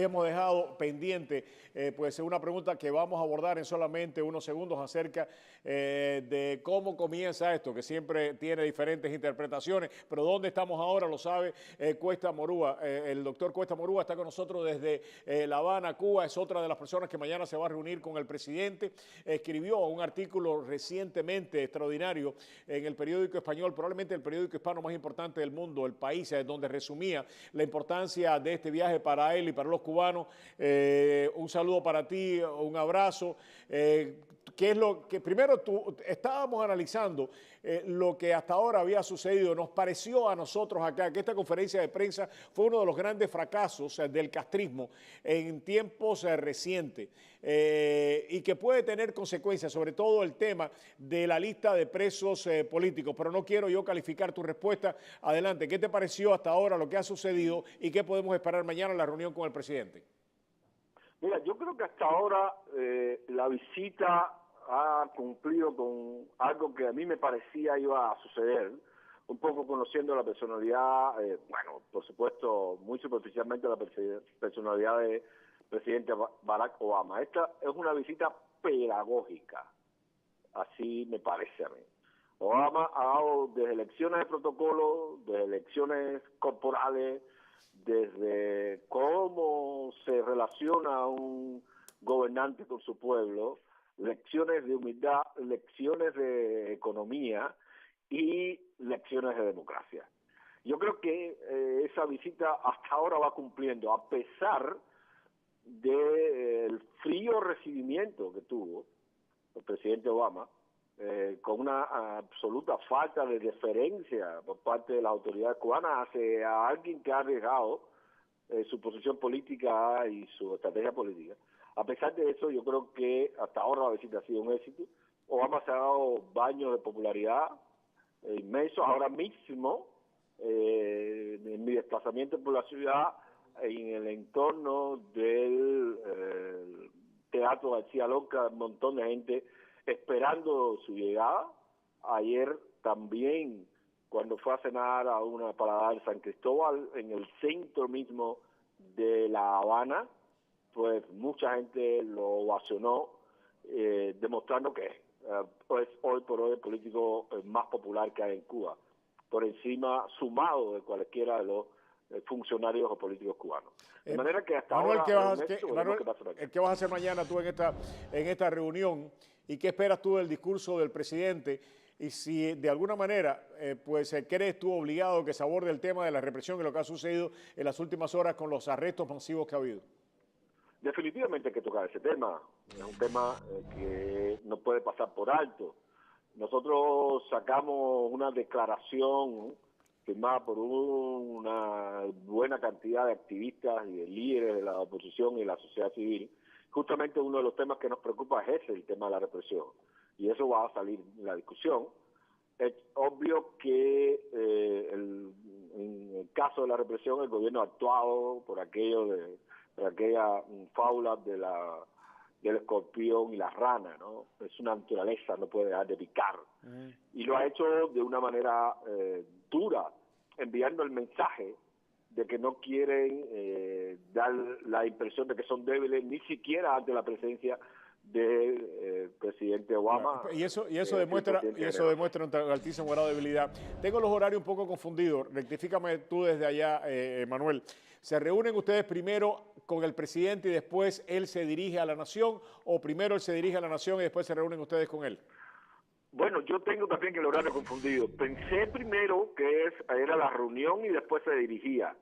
hemos dejado pendiente pues una pregunta que vamos a abordar en solamente unos segundos acerca de cómo comienza esto, que siempre tiene diferentes interpretaciones, pero dónde estamos ahora lo sabe Cuesta Morúa. El doctor Cuesta Morúa está con nosotros desde La Habana, Cuba, es otra de las personas que mañana se va a reunir con el presidente. Escribió un artículo recientemente extraordinario en el periódico español, probablemente el periódico hispano más importante del mundo, El País, donde resumía la importancia de este viaje para él y para los cubanos. Un saludo para ti, un abrazo. ¿Qué es lo que primero estábamos analizando lo que hasta ahora había sucedido? Nos pareció a nosotros acá que esta conferencia de prensa fue uno de los grandes fracasos del castrismo en tiempos recientes y que puede tener consecuencias, sobre todo el tema de la lista de presos políticos. Pero no quiero yo calificar tu respuesta. Adelante, ¿qué te pareció hasta ahora lo que ha sucedido y qué podemos esperar mañana en la reunión con el presidente? Mira, yo creo que hasta ahora la visita ha cumplido con algo que a mí me parecía iba a suceder, un poco conociendo la personalidad, bueno, por supuesto, muy superficialmente la personalidad del presidente Barack Obama. Esta es una visita pedagógica, así me parece a mí. Obama ha dado desde elecciones de protocolo, desde elecciones corporales, desde cómo se relaciona un gobernante con su pueblo, lecciones de humildad, lecciones de economía y lecciones de democracia. Yo creo que esa visita hasta ahora va cumpliendo, a pesar del frío recibimiento que tuvo el presidente Obama, con una absoluta falta de deferencia por parte de las autoridades cubanas hacia alguien que ha arriesgado su posición política y su estrategia política. A pesar de eso, yo creo que hasta ahora la visita ha sido un éxito. Obama se ha dado baños de popularidad inmensos. Ahora mismo, en mi desplazamiento por la ciudad, en el entorno del Teatro García Lorca, un montón de gente esperando su llegada. Ayer también, cuando fue a cenar a una parada de San Cristóbal, en el centro mismo de La Habana, pues mucha gente lo ovacionó, demostrando que es hoy por hoy el político más popular que hay en Cuba, por encima, sumado de cualquiera de los funcionarios o políticos cubanos. De manera que hasta Manuel, ahora... ¿qué vas a hacer mañana tú en esta reunión? ¿Y qué esperas tú del discurso del presidente? Y si de alguna manera, crees tú obligado que se aborde el tema de la represión y lo que ha sucedido en las últimas horas con los arrestos masivos que ha habido. Definitivamente hay que tocar ese tema. Es un tema que no puede pasar por alto. Nosotros sacamos una declaración firmada por una buena cantidad de activistas y de líderes de la oposición y de la sociedad civil. Justamente uno de los temas que nos preocupa es ese, el tema de la represión. Y eso va a salir en la discusión. Es obvio que en el caso de la represión el gobierno ha actuado por aquella fábula del escorpión y la rana, ¿no? Es una naturaleza, no puede dejar de picar. Y lo ha hecho de una manera dura, enviando el mensaje de que no quieren dar la impresión de que son débiles, ni siquiera ante la presencia del presidente Obama. Claro. Y eso demuestra un altísimo grado de debilidad. Tengo los horarios un poco confundidos. Rectifícame tú desde allá, Manuel. ¿Se reúnen ustedes primero con el presidente y después él se dirige a la nación, o primero él se dirige a la nación y después se reúnen ustedes con él? Bueno, yo tengo también el horario confundido. Pensé primero que era la reunión y después se dirigía.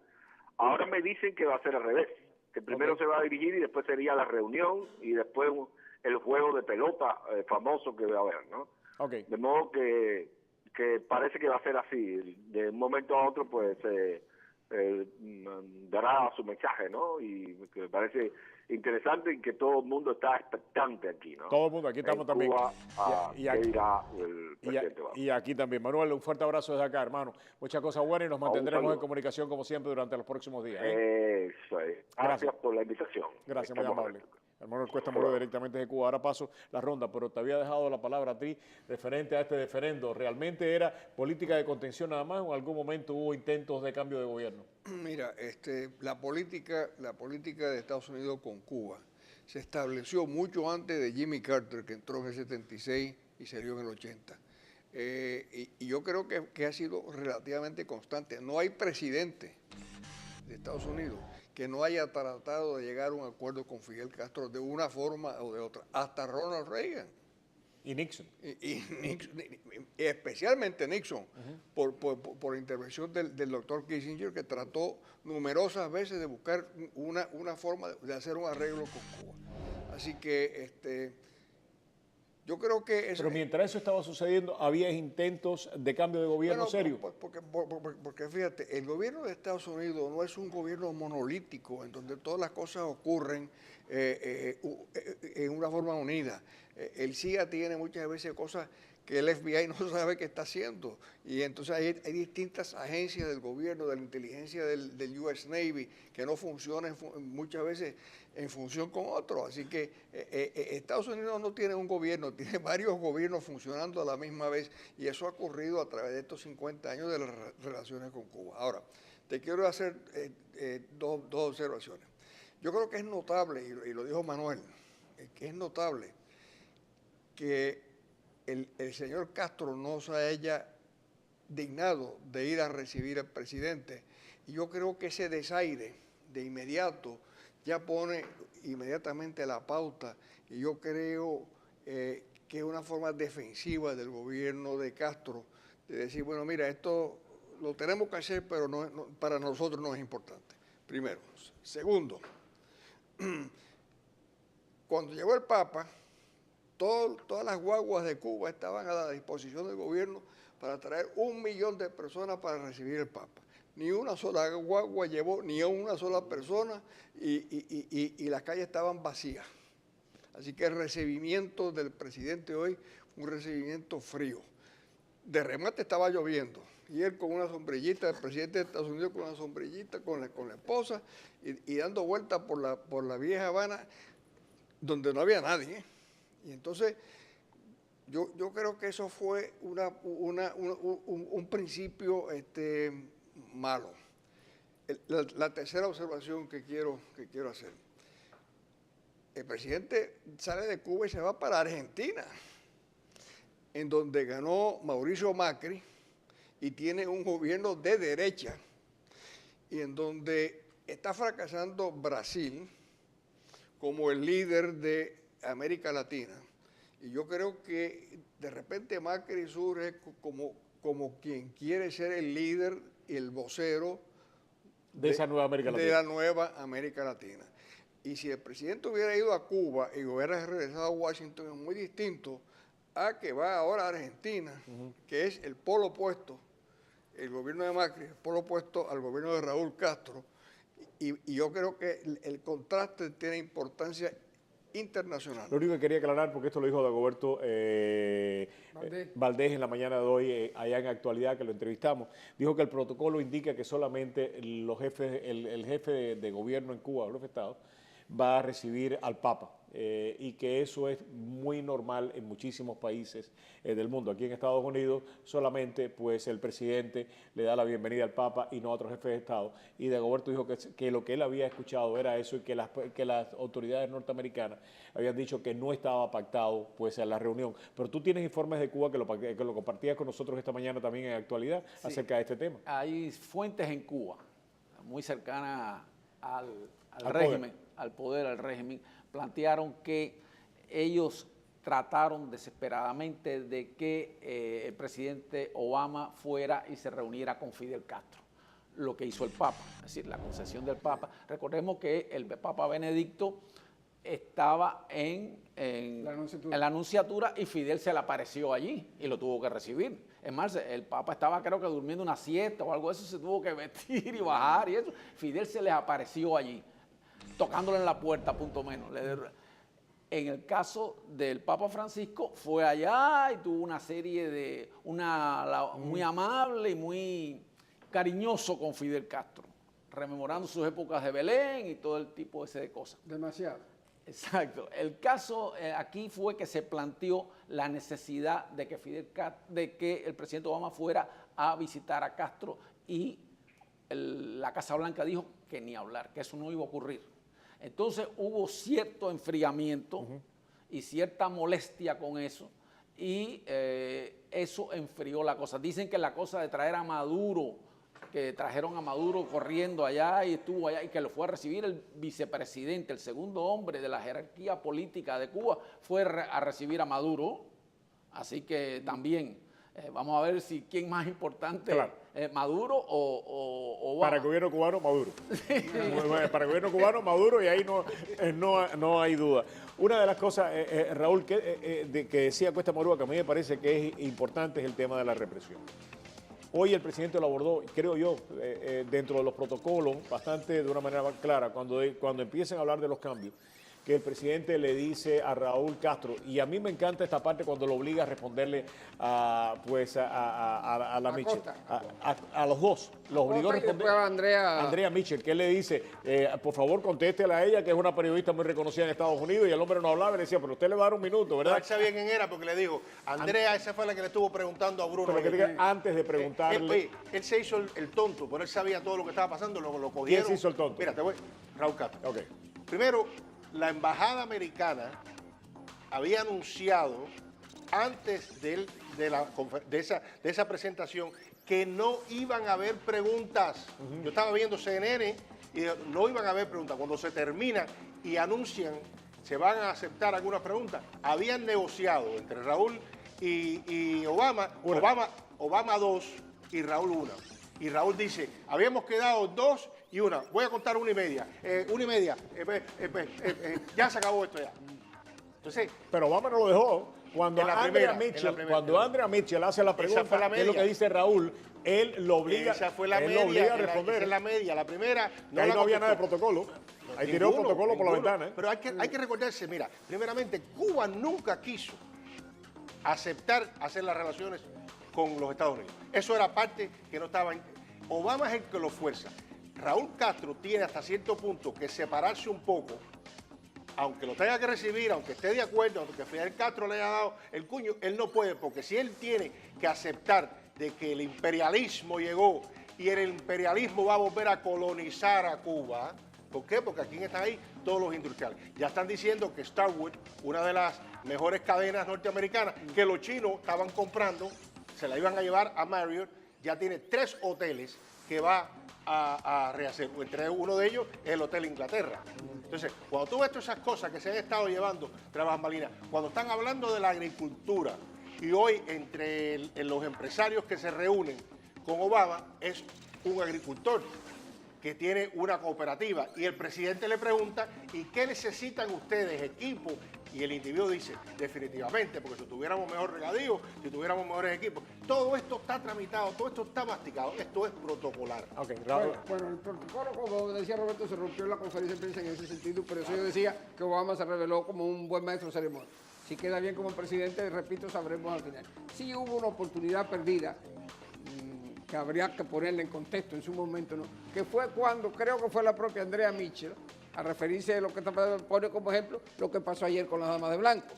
Ahora me dicen que va a ser al revés, que primero se va a dirigir y después sería la reunión y después el juego de pelota famoso que va a haber, ¿no? De modo que parece que va a ser así. De un momento a otro, pues, dará su mensaje, ¿no? Y me parece interesante y que todo el mundo está expectante aquí, ¿no? Todo el mundo, aquí estamos también. Cuba, ¿qué dirá el presidente Obama? Y aquí también. Manuel, un fuerte abrazo desde acá, hermano. Muchas cosas buenas y nos mantendremos en comunicación como siempre durante los próximos días. Eso es. Gracias por la invitación. Gracias, muy amable. Manuel Cuesta Moreno directamente de Cuba. Ahora paso la ronda, pero te había dejado la palabra a ti referente a este referendo. ¿Realmente era política de contención nada más o en algún momento hubo intentos de cambio de gobierno? Mira, la política de Estados Unidos con Cuba se estableció mucho antes de Jimmy Carter, que entró en el 76 y salió en el 80. Y yo creo que ha sido relativamente constante. No hay presidente de Estados Unidos que no haya tratado de llegar a un acuerdo con Fidel Castro de una forma o de otra, hasta Ronald Reagan. Y Nixon. Y especialmente Nixon, por intervención del doctor Kissinger, que trató numerosas veces de buscar una forma de hacer un arreglo con Cuba. Así que yo creo que... Pero mientras eso estaba sucediendo, ¿había intentos de cambio de gobierno serio? Porque fíjate, el gobierno de Estados Unidos no es un gobierno monolítico, en donde todas las cosas ocurren en una forma unida. El CIA tiene muchas veces cosas que el FBI no sabe qué está haciendo. Y entonces hay distintas agencias del gobierno, de la inteligencia del US Navy, que no funcionan muchas veces en función con otros. Así que Estados Unidos no tiene un gobierno, tiene varios gobiernos funcionando a la misma vez. Y eso ha ocurrido a través de estos 50 años de las relaciones con Cuba. Ahora, te quiero hacer dos observaciones. Yo creo que es notable, y lo dijo Manuel, que es notable que el señor Castro no se haya dignado de ir a recibir al presidente. Y yo creo que ese desaire de inmediato ya pone inmediatamente la pauta. Y yo creo que es una forma defensiva del gobierno de Castro de decir, bueno, mira, esto lo tenemos que hacer, pero para nosotros no es importante. Primero. Segundo, cuando llegó el Papa, todas las guaguas de Cuba estaban a la disposición del gobierno para traer 1 millón de personas para recibir el Papa. Ni una sola guagua llevó ni a una sola persona y las calles estaban vacías. Así que el recibimiento del presidente hoy fue un recibimiento frío. De remate estaba lloviendo y él con una sombrillita, el presidente de Estados Unidos con una sombrillita, con la esposa y dando vueltas por la vieja Habana donde no había nadie. Y entonces yo creo que eso fue un principio malo. La tercera observación que quiero hacer. El presidente sale de Cuba y se va para Argentina, en donde ganó Mauricio Macri y tiene un gobierno de derecha, y en donde está fracasando Brasil como el líder de América Latina. Y yo creo que de repente Macri surge como quien quiere ser el líder y el vocero de esa nueva América Latina. De la nueva América Latina. Y si el presidente hubiera ido a Cuba y hubiera regresado a Washington, es muy distinto a que va ahora a Argentina, que es el polo opuesto, el gobierno de Macri, el polo opuesto al gobierno de Raúl Castro. Y yo creo que el contraste tiene importancia internacional. Lo único que quería aclarar, porque esto lo dijo Dagoberto Valdés en la mañana de hoy, allá en Actualidad, que lo entrevistamos, dijo que el protocolo indica que solamente los jefes, el jefe de gobierno en Cuba, el jefe de Estado, va a recibir al Papa. Y que eso es muy normal en muchísimos países del mundo. Aquí en Estados Unidos solamente pues el presidente le da la bienvenida al Papa y no a otros jefes de Estado. Y Dagoberto dijo que lo que él había escuchado era eso y que las autoridades norteamericanas habían dicho que no estaba pactado pues en la reunión. Pero tú tienes informes de Cuba que lo compartías con nosotros esta mañana también en Actualidad, sí, acerca de este tema. Hay fuentes en Cuba muy cercanas al régimen, al poder, al régimen, plantearon que ellos trataron desesperadamente de que el presidente Obama fuera y se reuniera con Fidel Castro, lo que hizo el Papa, es decir, la concesión del Papa. Recordemos que el Papa Benedicto estaba en la Anunciatura y Fidel se le apareció allí y lo tuvo que recibir. Es más, el Papa estaba creo que durmiendo una siesta o algo de eso, se tuvo que vestir y bajar y eso. Fidel se les apareció allí, tocándole en la puerta, punto menos. En el caso del Papa Francisco, fue allá y tuvo una serie de, muy amable y muy cariñoso con Fidel Castro, rememorando sus épocas de Belén y todo el tipo ese de cosas. Demasiado. Exacto. El caso aquí fue que se planteó la necesidad de que el presidente Obama fuera a visitar a Castro y la Casa Blanca dijo que ni hablar, que eso no iba a ocurrir. Entonces hubo cierto enfriamiento y cierta molestia con eso y eso enfrió la cosa. Dicen que la cosa de traer a Maduro, que trajeron a Maduro corriendo allá y estuvo allá y que lo fue a recibir el vicepresidente, el segundo hombre de la jerarquía política de Cuba, fue a recibir a Maduro. Así que también vamos a ver si quién más importante, claro. Maduro o Obama. Para el gobierno cubano, Maduro. Para el gobierno cubano, Maduro, y ahí no hay duda. Una de las cosas, Raúl, que decía Cuesta Morúa, que a mí me parece que es importante, es el tema de la represión. Hoy el presidente lo abordó, creo yo, dentro de los protocolos, bastante de una manera clara, cuando empiecen a hablar de los cambios, que el presidente le dice a Raúl Castro, y a mí me encanta esta parte cuando lo obliga a responderle a la Mitchell, a los dos, los obligó a responder a Andrea Mitchell, que él le dice, por favor contéstele a ella, que es una periodista muy reconocida en Estados Unidos, y el hombre no hablaba, y le decía, pero usted le va a dar un minuto, ¿verdad? No, él sabía quién era, porque le dijo, Andrea, esa fue la que le estuvo preguntando a Bruno. Pero que diga, antes de preguntarle. Él se hizo el tonto, pero él sabía todo lo que estaba pasando, lo cogieron. ¿Quién se hizo el tonto? Mira, Raúl Castro. Okay. Primero, la embajada americana había anunciado antes de esa presentación que no iban a haber preguntas. Yo estaba viendo CNN y no iban a haber preguntas. Cuando se termina y anuncian, se van a aceptar algunas preguntas. Habían negociado entre Raúl y Obama, Obama 2 y Raúl 1. Y Raúl dice, habíamos quedado 2 y 1. Voy a contar 1 y media. 1 y media. Ya se acabó esto ya. Entonces, pero Obama no lo dejó. Cuando Andrea Mitchell hace la pregunta, que es lo que dice Raúl, él lo obliga, esa fue la media, a responder. Esa es la media. La primera ahí no había nada de protocolo. Ahí tiró el protocolo por la ventana. Pero hay que recordarse, mira, primeramente, Cuba nunca quiso aceptar hacer las relaciones con los Estados Unidos. Eso era parte que no estaba... Obama es el que lo fuerza. Raúl Castro tiene hasta cierto punto que separarse un poco, aunque lo tenga que recibir, aunque esté de acuerdo, aunque Fidel Castro le haya dado el cuño, él no puede, porque si él tiene que aceptar de que el imperialismo llegó y el imperialismo va a volver a colonizar a Cuba, ¿por qué? Porque aquí están ahí todos los industriales. Ya están diciendo que Starwood, una de las mejores cadenas norteamericanas, que los chinos estaban comprando, se la iban a llevar a Marriott, ya tiene 3 hoteles que va a rehacer. Entre uno de ellos es el Hotel Inglaterra. Entonces, cuando tú ves todas esas cosas que se han estado llevando tras bambalinas, cuando están hablando de la agricultura, y hoy entre los empresarios que se reúnen con Obama es un agricultor que tiene una cooperativa, y el presidente le pregunta, ¿y qué necesitan ustedes, equipo? Y el individuo dice, definitivamente, porque si tuviéramos mejor regadío, si tuviéramos mejores equipos, todo esto está tramitado, todo esto está masticado, esto es protocolar. Okay, bueno, el protocolo, como decía Roberto, se rompió en la conferencia de prensa en ese sentido, pero eso yo decía que Obama se reveló como un buen maestro de ceremonia. Si queda bien como presidente, repito, sabremos al final. Sí hubo una oportunidad perdida, que habría que ponerle en contexto en su momento, ¿no? Que fue cuando, creo que fue la propia Andrea Mitchell, a referirse a lo que pone como ejemplo, lo que pasó ayer con las damas de blanco,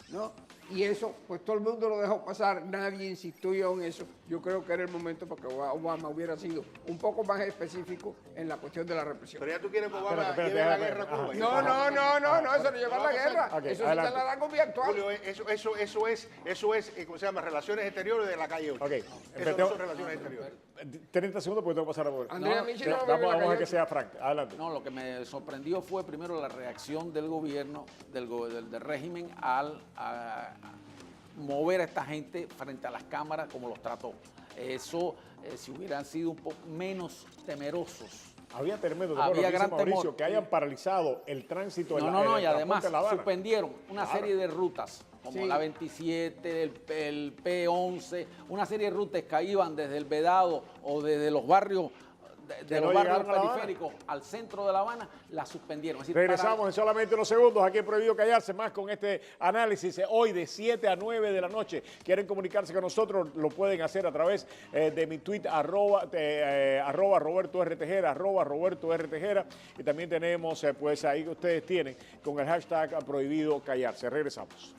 ¿no? Y eso, pues todo el mundo lo dejó pasar, nadie insistió en eso. Yo creo que era el momento para que Obama hubiera sido un poco más específico en la cuestión de la represión. Pero ya tú quieres que Obama lleve la guerra a Cuba. No, eso no lleva la guerra. Okay, eso es la algo virtual. Julio, eso es, ¿cómo se llama? Relaciones exteriores de la calle 8. Okay. Eso no son relaciones exteriores. 30 segundos porque tengo que pasar a poder. Andrea Mitchell vamos a que sea frank. Adelante. No, lo que me sorprendió fue primero la reacción del gobierno, del régimen a mover a esta gente frente a las cámaras como los trató. Eso, si hubieran sido un poco menos temerosos. Había tremendo temor, había gran Mauricio, temor. Que hayan paralizado el tránsito y además suspendieron una serie de rutas, como la 27, el P11, una serie de rutas que iban desde el Vedado o desde los barrios de los barrios periféricos al centro de La Habana, la suspendieron. Es decir, regresamos en solamente unos segundos aquí en Prohibido Callarse, más con este análisis hoy de 7 a 9 de la noche. Quieren comunicarse con nosotros, lo pueden hacer a través de mi tweet, arroba Roberto R. Tejera, arroba Roberto R. Tejera, y también tenemos, pues ahí ustedes tienen, con el hashtag Prohibido Callarse. Regresamos.